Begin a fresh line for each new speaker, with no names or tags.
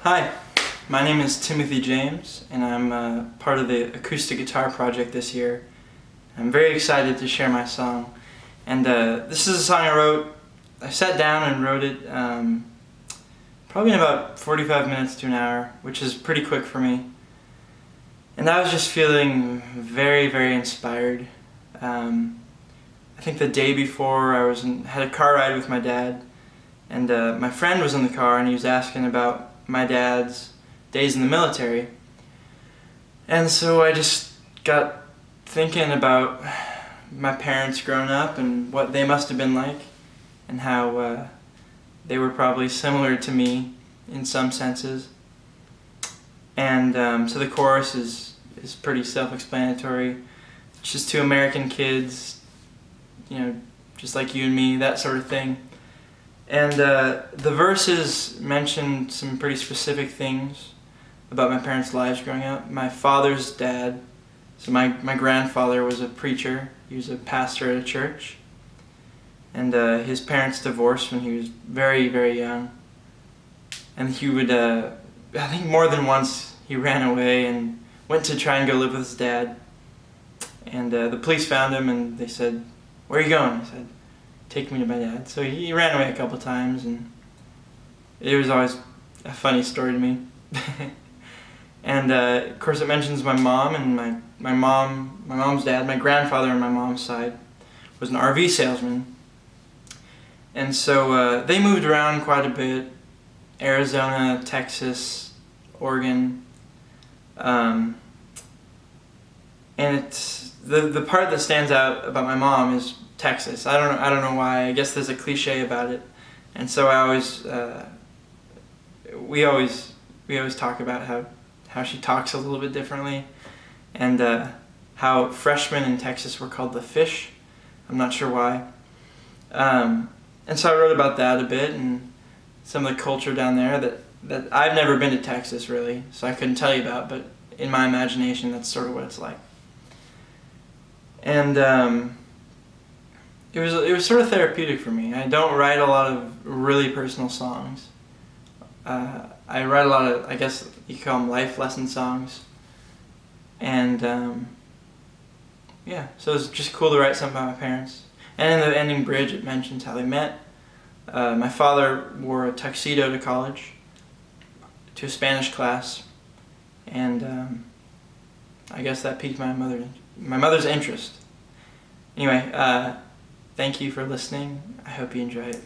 Hi, my name is Timothy James, and I'm part of the Acoustic-Guitar-Project this year. I'm very excited to share my song. And this is a song I sat down and wrote it probably in about 45 minutes to an hour, which is pretty quick for me. And I was just feeling very, very inspired. I think the day before I had a car ride with my dad, and my friend was in the car and he was asking about my dad's days in the military. And so I just got thinking about my parents growing up and what they must have been like, and how they were probably similar to me in some senses. And so the chorus is pretty self-explanatory. It's just two American kids, just like you and me, that sort of thing. And the verses mention some pretty specific things about my parents' lives growing up. My father's dad, so my grandfather was a preacher. He was a pastor at a church. And his parents divorced when he was very, very young. And he would, I think more than once, he ran away and went to try and go live with his dad. And the police found him and they said, "Where are you going?" He said, "Take me to my dad." So he ran away a couple times, and it was always a funny story to me. And of course it mentions my mom, and my mom's dad, my grandfather on my mom's side, was an RV salesman. And so they moved around quite a bit: Arizona, Texas, Oregon. And it's the part that stands out about my mom is Texas. I don't know why. I guess there's a cliche about it, and so we always talk about how she talks a little bit differently, and how freshmen in Texas were called the fish. I'm not sure why. And so I wrote about that a bit and some of the culture down there that I've never been to Texas really, so I couldn't tell you about, but in my imagination that's sort of what it's like. And it was sort of therapeutic for me. I don't write a lot of really personal songs. I write a lot of, I guess you could call them life lesson songs. And yeah, so it's just cool to write something about my parents. And in the ending bridge it mentions how they met. My father wore a tuxedo to college, to a Spanish class, and I guess that piqued my mother's interest. Anyway, thank you for listening. I hope you enjoy it.